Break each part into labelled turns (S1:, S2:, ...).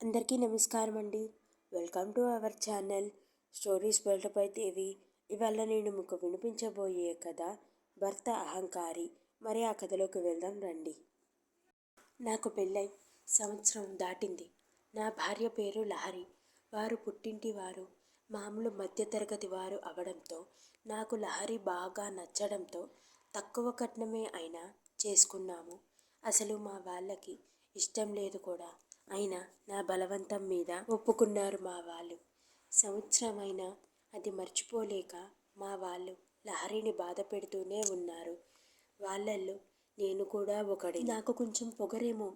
S1: అందరికీ నమస్కారం అండి. Welcome to our channel stories world by Devi. ఇవాళ నేను మీకు వినిపించబోయే కథ భర్త అహంకారి. మరి ఆ కథలోకి వెళ్దాం రండి. నాకు పెళ్ళై సంవత్సరం దాటింది. నా భార్య పేరు లహరి. వారు పుట్టింటి వారు మామూలు మధ్యతరగతి వారు అవడంతో నాకు లహరి బాగా నచ్చడంతో తక్కువ కట్నమే అయినా చేసుకున్నాము. అసలు మా వాళ్ళకి ఇష్టం లేదు కూడా. అయినా నా బలవంతం మీద ఒప్పుకున్నారు మా వాళ్ళు. సంవత్సరమైనా అది మర్చిపోలేక మా వాళ్ళు లహరిని బాధ పెడుతూనే ఉన్నారు. వాళ్ళల్లో నేను కూడా ఒకటి. నాకు కొంచెం పొగరేమో,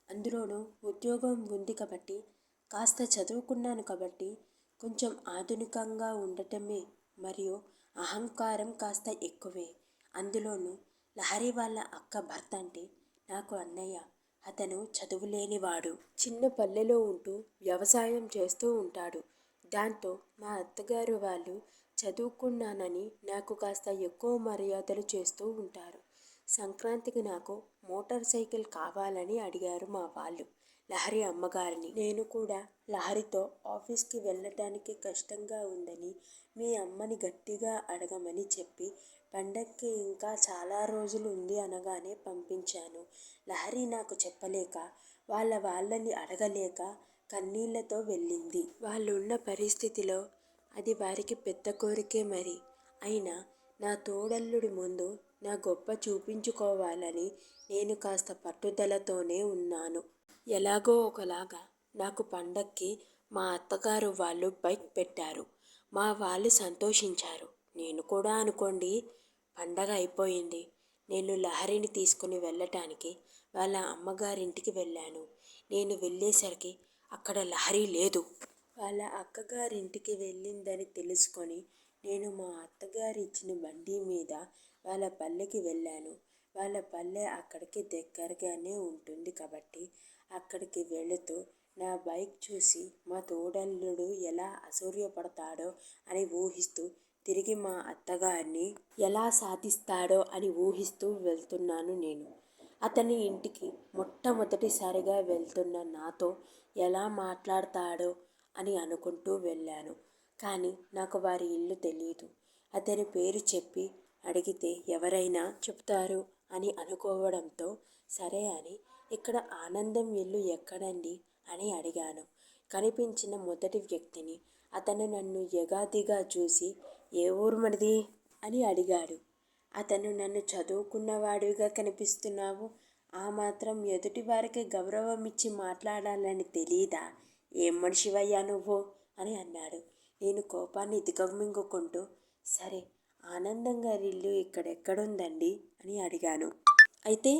S1: అందులోనూ ఉద్యోగం ఉంది కాబట్టి, కాస్త చదువుకున్నాను కాబట్టి కొంచెం ఆధునికంగా ఉండటమే, మరియు అహంకారం కాస్త ఎక్కువే. అందులోనూ లహరి వాళ్ళ అక్క భర్త అంటే నాకు అన్నయ్య. అతను చదువులేనివాడు. చిన్న పల్లెలో ఉంటూ వ్యవసాయం చేస్తూ ఉంటాడు. దాంతో మా అత్తగారు వాళ్ళు చదువుకున్నానని నాకు కాస్త ఎక్కువ మర్యాదలు చేస్తూ ఉంటారు. సంక్రాంతికి నాకు మోటార్ సైకిల్ కావాలని అడిగారు మా వాళ్ళు లహరి అమ్మగారిని. నేను కూడా లహరితో ఆఫీస్కి వెళ్ళటానికి కష్టంగా ఉందని మీ అమ్మని గట్టిగా అడగమని చెప్పి పండక్కి ఇంకా చాలా రోజులు ఉంది అనగానే పంపించాను. లహరి నాకు చెప్పలేక వాళ్ళని అడగలేక కన్నీళ్లతో వెళ్ళింది. వాళ్ళు ఉన్న పరిస్థితిలో అది వారికి పెద్ద కోరికే మరి. అయినా నా తోడల్లుడి ముందు నా గొప్ప చూపించుకోవాలని నేను కాస్త పట్టుదలతోనే ఉన్నాను. ఎలాగో ఒకలాగా నాకు పండక్కి మా అత్తగారు వాళ్ళు బైక్ పెట్టారు. మా వాళ్ళు సంతోషించారు. నేను కూడా అనుకోండి. పండగ అయిపోయింది. నేను లహరిని తీసుకుని వెళ్ళటానికి వాళ్ళ అమ్మగారింటికి వెళ్ళాను. నేను వెళ్ళేసరికి అక్కడ లహరి లేదు. వాళ్ళ అక్కగారింటికి వెళ్ళిందని తెలుసుకొని నేను మా అత్తగారు ఇచ్చిన బండి మీద వాళ్ళ పల్లెకి వెళ్ళాను. వాళ్ళ పల్లె అక్కడికి దగ్గరగానే ఉంటుంది కాబట్టి అక్కడికి వెళుతూ నా బైక్ చూసి మా తోడల్లుడు ఎలా అసూర్యపడతాడో అని ఊహిస్తూ, తిరిగి మా అత్తగారిని ఎలా సాధిస్తాడో అని ఊహిస్తూ వెళ్తున్నాను నేను. అతని ఇంటికి మొట్టమొదటిసారిగా వెళ్తున్న నాతో ఎలా మాట్లాడతాడో అని అనుకుంటూ వెళ్ళాను. కానీ నాకు వారి ఇల్లు తెలియదు. అతని పేరు చెప్పి అడిగితే ఎవరైనా చెప్తారు అని అనుకోవడంతో సరే అని, ఇక్కడ ఆనందం ఇల్లు ఎక్కడండి అని అడిగాను. కనిపించిన మొదటి వ్యక్తిని. అతను నన్ను ఎగాదిగా చూసి ఏ ఊరు మనది అని అడిగాడు. అతను నన్ను చదువుకున్నవాడివిగా కనిపిస్తున్నావు, ఆ మాత్రం ఎదుటి వారికి గౌరవం ఇచ్చి మాట్లాడాలని తెలీదా? ఏం మనిషివయ్యా నువ్వు అని అన్నాడు. నేను కోపాన్ని దిగమింగుకుంటూ సరే, ఆనందం గారి ఇల్లు ఇక్కడెక్కడుందండి అని అడిగాను. అయితే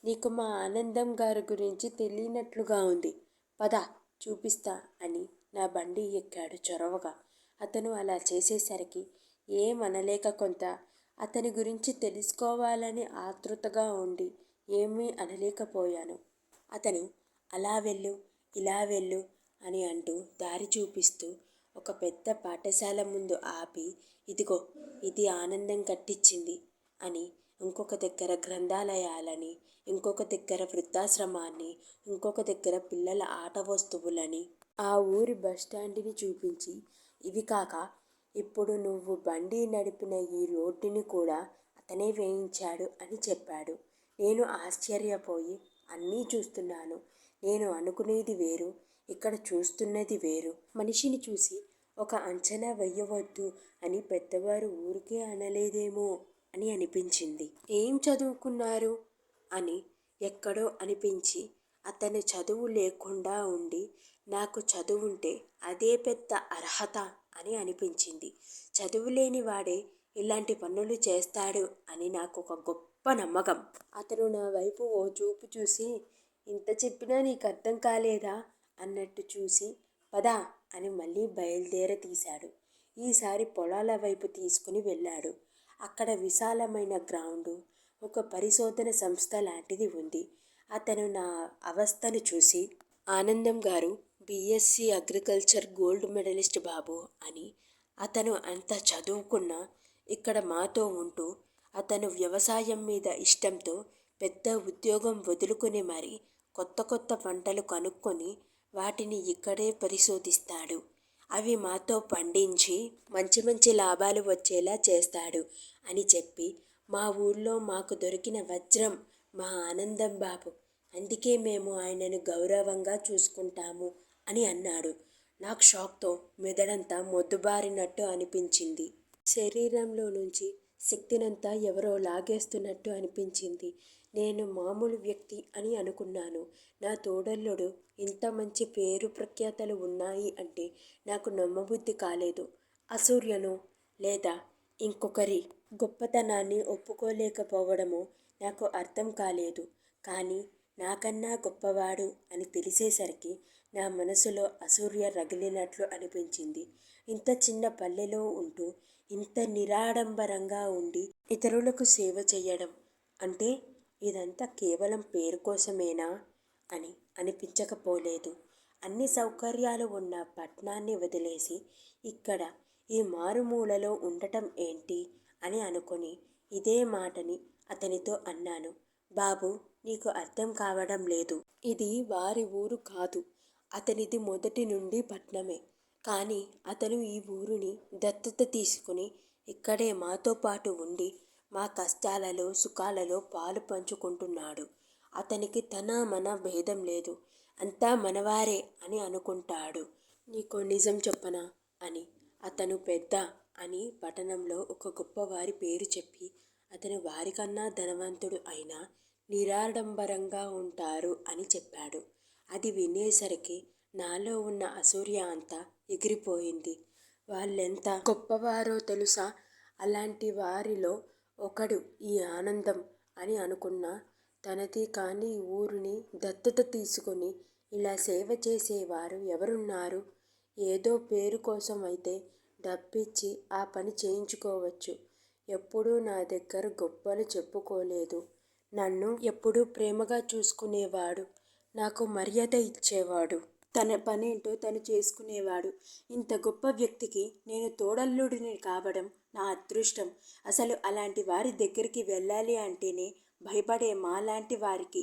S1: నీకు మా ఆనందం గారి గురించి తెలియనట్లుగా ఉంది, పద చూపిస్తా అని నా బండి ఎక్కాడు చొరవగా. అతను అలా చేసేసరికి ఏమనలేక కొంత అతని గురించి తెలుసుకోవాలని ఆతృతగా ఉండి ఏమీ అనలేకపోయాను. అతను అలా వెళ్ళు, ఇలా వెళ్ళు అని అంటూ దారి చూపిస్తూ ఒక పెద్ద పాఠశాల ముందు ఆపి, ఇదిగో ఇది ఆనందం కట్టించింది అని, ఇంకొక దగ్గర గ్రంథాలయాలని, ఇంకొక దగ్గర వృద్ధాశ్రమాన్ని, ఇంకొక దగ్గర పిల్లల ఆట వస్తువులని, ఆ ఊరి బస్టాండుని చూపించి, ఇవి కాక ఇప్పుడు నువ్వు బండి నడిపిన ఈ రోడ్డుని కూడా అతనే వేయించాడు అని చెప్పాడు. నేను ఆశ్చర్యపోయి అన్నీ చూస్తున్నాను. నేను అనుకునేది వేరు, ఇక్కడ చూస్తున్నది వేరు. మనిషిని చూసి ఒక అంచనా వెయ్యవద్దు అని పెద్దవారు ఊరికే అనలేదేమో అని అనిపించింది. ఏం చదువుకున్నారు అని ఎక్కడో అనిపించి, అతను చదువు లేకుండా ఉండి నాకు చదువుంటే అదే పెద్ద అర్హత అని అనిపించింది. చదువులేని వాడే ఇలాంటి పనులు చేస్తాడు అని నాకు ఒక గొప్ప నమ్మకం. అతను నా వైపు ఓ చూపు చూసి, ఇంత చెప్పినా నీకు అర్థం కాలేదా అన్నట్టు చూసి, పదా అని మళ్ళీ బయలుదేరతీశాడు. ఈసారి పొలాల వైపు తీసుకుని వెళ్ళాడు. అక్కడ విశాలమైన గ్రౌండు, ఒక పరిశోధన సంస్థ లాంటిది ఉంది. అతను నా అవస్థను చూసి, ఆనందం గారు బీఎస్సీ అగ్రికల్చర్ గోల్డ్ మెడలిస్ట్ బాబు అని, అతను అంత చదువుకున్నా ఇక్కడ మాతో ఉంటూ అతను వ్యవసాయం మీద ఇష్టంతో పెద్ద ఉద్యోగం వదులుకొని మరీ కొత్త కొత్త పంటలు కనుక్కొని వాటిని ఇక్కడే పరిశోధిస్తాడు. అవి మాతో పండించి మంచి మంచి లాభాలు వచ్చేలా చేస్తాడు అని చెప్పి, మా ఊర్లో మాకు దొరికిన వజ్రం మా ఆనందం బాబు. అందుకే మేము ఆయనను గౌరవంగా చూసుకుంటాము అని అన్నాడు. నాకు షాక్తో మెదడంతా మొద్దుబారినట్టు అనిపించింది. శరీరంలో నుంచి శక్తినంతా ఎవరో లాగేస్తున్నట్టు అనిపించింది. నేను మామూలు వ్యక్తి అని అనుకున్నాను. నా తోడల్లుడు ఇంత మంచి పేరు ప్రఖ్యాతలు ఉన్నాయి అంటే నాకు నమ్మబుద్ధి కాలేదు. అసూర్యను లేదా ఇంకొకరి గొప్పతనాన్ని ఒప్పుకోలేకపోవడమో నాకు అర్థం కాలేదు. కానీ నాకన్నా గొప్పవాడు అని తెలిసేసరికి నా మనసులో అసూర్య రగిలినట్లు అనిపించింది. ఇంత చిన్న పల్లెలో ఉంటూ ఇంత నిరాడంబరంగా ఉండి ఇతరులకు సేవ చేయడం అంటే ఇదంతా కేవలం పేరు కోసమేనా అని అనిపించకపోలేదు. అన్ని సౌకర్యాలు ఉన్న పట్నాన్ని వదిలేసి ఇక్కడ ఈ మారుమూలలో ఉండటం ఏంటి అని అనుకొని ఇదే మాటని అతనితో అన్నాను. బాబు, నీకు అర్థం కావడం లేదు. ఇది వారి ఊరు కాదు. అతనిది మొదటి నుండి పట్నమే. కానీ అతను ఈ ఊరిని దత్తత తీసుకుని ఇక్కడే మాతో పాటు ఉండి మా కష్టాలలో సుఖాలలో పాలు పంచుకుంటున్నాడు. అతనికి తన మన భేదం లేదు. అంతా మనవారే అని అనుకుంటాడు. నీకో నిజం చెప్పనా అని అతను పెద్ద అని పట్టణంలో ఒక గొప్పవారి పేరు చెప్పి అతను వారికన్నా ధనవంతుడు అయినా నిరాడంబరంగా ఉంటారు అని చెప్పాడు. అది వినేసరికి నాలో ఉన్న అసూయ అంతా ఎగిరిపోయింది. వాళ్ళెంత గొప్పవారో తెలుసా? అలాంటి వారిలో ఒకడు ఈ ఆనందం అని అనుకున్న తనది కాని ఊరిని దత్తత తీసుకొని ఇలా సేవ చేసేవారు ఎవరున్నారు? ఏదో పేరు కోసం అయితే డబ్బిచ్చి ఆ పని చేయించుకోవచ్చు. ఎప్పుడూ నా దగ్గర గొప్పలు చెప్పుకోలేదు. నన్ను ఎప్పుడూ ప్రేమగా చూసుకునేవాడు. నాకు మర్యాద ఇచ్చేవాడు. తన పనేంటో తను చేసుకునేవాడు. ఇంత గొప్ప వ్యక్తికి నేను తోడల్లుడిని కావడం నా అదృష్టం. అసలు అలాంటి వారి దగ్గరికి వెళ్ళాలి అంటేనే భయపడే మాలాంటి వారికి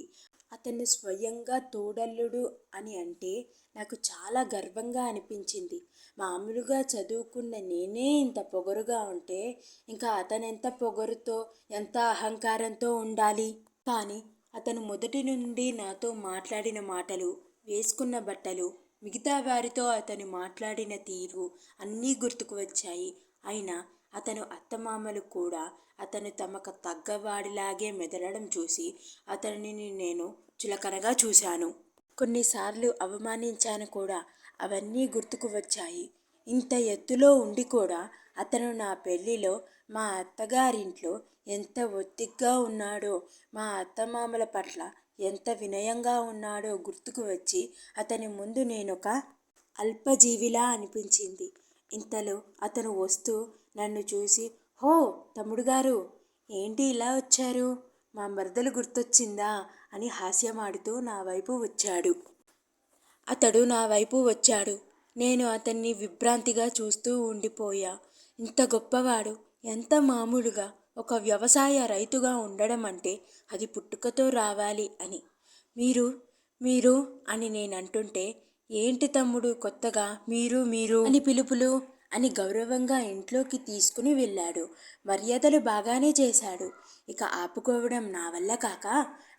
S1: అతన్ని స్వయంగా తోడల్లుడు అని అంటే నాకు చాలా గర్వంగా అనిపించింది. మామూలుగా చదువుకున్న నేనే ఇంత పొగరుగా ఉంటే ఇంకా అతనెంత పొగరుతో ఎంత అహంకారంతో ఉండాలి. కానీ అతను మొదటి నుండి నాతో మాట్లాడిన మాటలు, వేసుకున్న బట్టలు, మిగతా వారితో అతను మాట్లాడిన తీరు అన్నీ గుర్తుకు వచ్చాయి. అయినా అతను అత్తమామలు కూడా అతను తమకు తగ్గవాడిలాగే మెదలడం చూసి అతనిని నేను చులకనగా చూశాను. కొన్నిసార్లు అవమానించాను కూడా. అవన్నీ గుర్తుకు వచ్చాయి. ఇంత ఎత్తులో ఉండి కూడా అతను నా పెళ్ళిలో మా అత్తగారింట్లో ఎంత ఒత్తిగ్గా ఉన్నాడో, మా అత్తమామల పట్ల ఎంత వినయంగా ఉన్నాడో గుర్తుకు వచ్చి అతని ముందు నేనొక అల్పజీవిలా అనిపించింది. ఇంతలో అతను వస్తూ నన్ను చూసి, హో తమ్ముడుగారు, ఏంటి ఇలా వచ్చారు? మా మరదలు గుర్తొచ్చిందా అని హాస్యమాడుతూ నా వైపు వచ్చాడు. అతడు నా వైపు వచ్చాడు. నేను అతన్ని విభ్రాంతిగా చూస్తూ ఉండిపోయా. ఇంత గొప్పవాడు ఎంత మామూలుగా ఒక వ్యవసాయ రైతుగా ఉండడం అంటే అది పుట్టుకతో రావాలి అని. మీరు మీరు అని నేనంటుంటే, ఏంటి తమ్ముడు కొత్తగా మీరు మీరు అని పిలుపులు అని గౌరవంగా ఇంట్లోకి తీసుకుని వెళ్ళాడు. మర్యాదలు బాగానే చేశాడు. ఇక ఆపుకోవడం నా వల్ల కాక,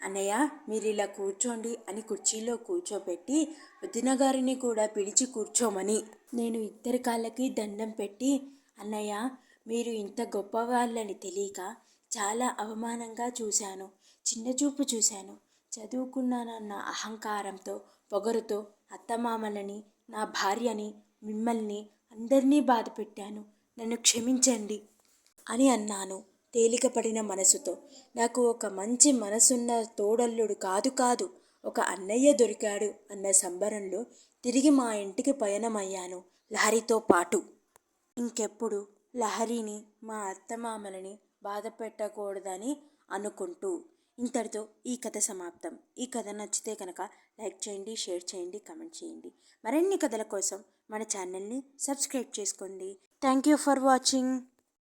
S1: అన్నయ్య మీరిలా కూర్చోండి అని కుర్చీలో కూర్చోపెట్టి వదినగారిని కూడా పిలిచి కూర్చోమని నేను ఇద్దరి కాళ్ళకి దండం పెట్టి, అన్నయ్య మీరు ఇంత గొప్పవాళ్ళని తెలియక చాలా అవమానంగా చూశాను, చిన్నచూపు చూశాను. చదువుకున్నానన్న అహంకారంతో పొగరుతో అత్తమామలని, నా భార్యని, మిమ్మల్ని అందరినీ బాధ పెట్టాను. నన్ను క్షమించండి అని అన్నాను తేలికపడిన మనసుతో. నాకు ఒక మంచి మనసున్న తోడల్లుడు కాదు ఒక అన్నయ్య దొరికాడు అన్న సంబరంలో తిరిగి మా ఇంటికి పయనమయ్యాను లహరితో పాటు. ఇంకెప్పుడు లహరిని, మా అత్తమామలని బాధ పెట్టకూడదని అనుకుంటూ. ఇంతటితో ఈ కథ సమాప్తం. ఈ కథ నచ్చితే కనుక లైక్ చేయండి, షేర్ చేయండి, కమెంట్ చేయండి. మరిన్ని కథల కోసం మన ఛానల్ని సబ్స్క్రైబ్ చేసుకోండి. Thank you for watching.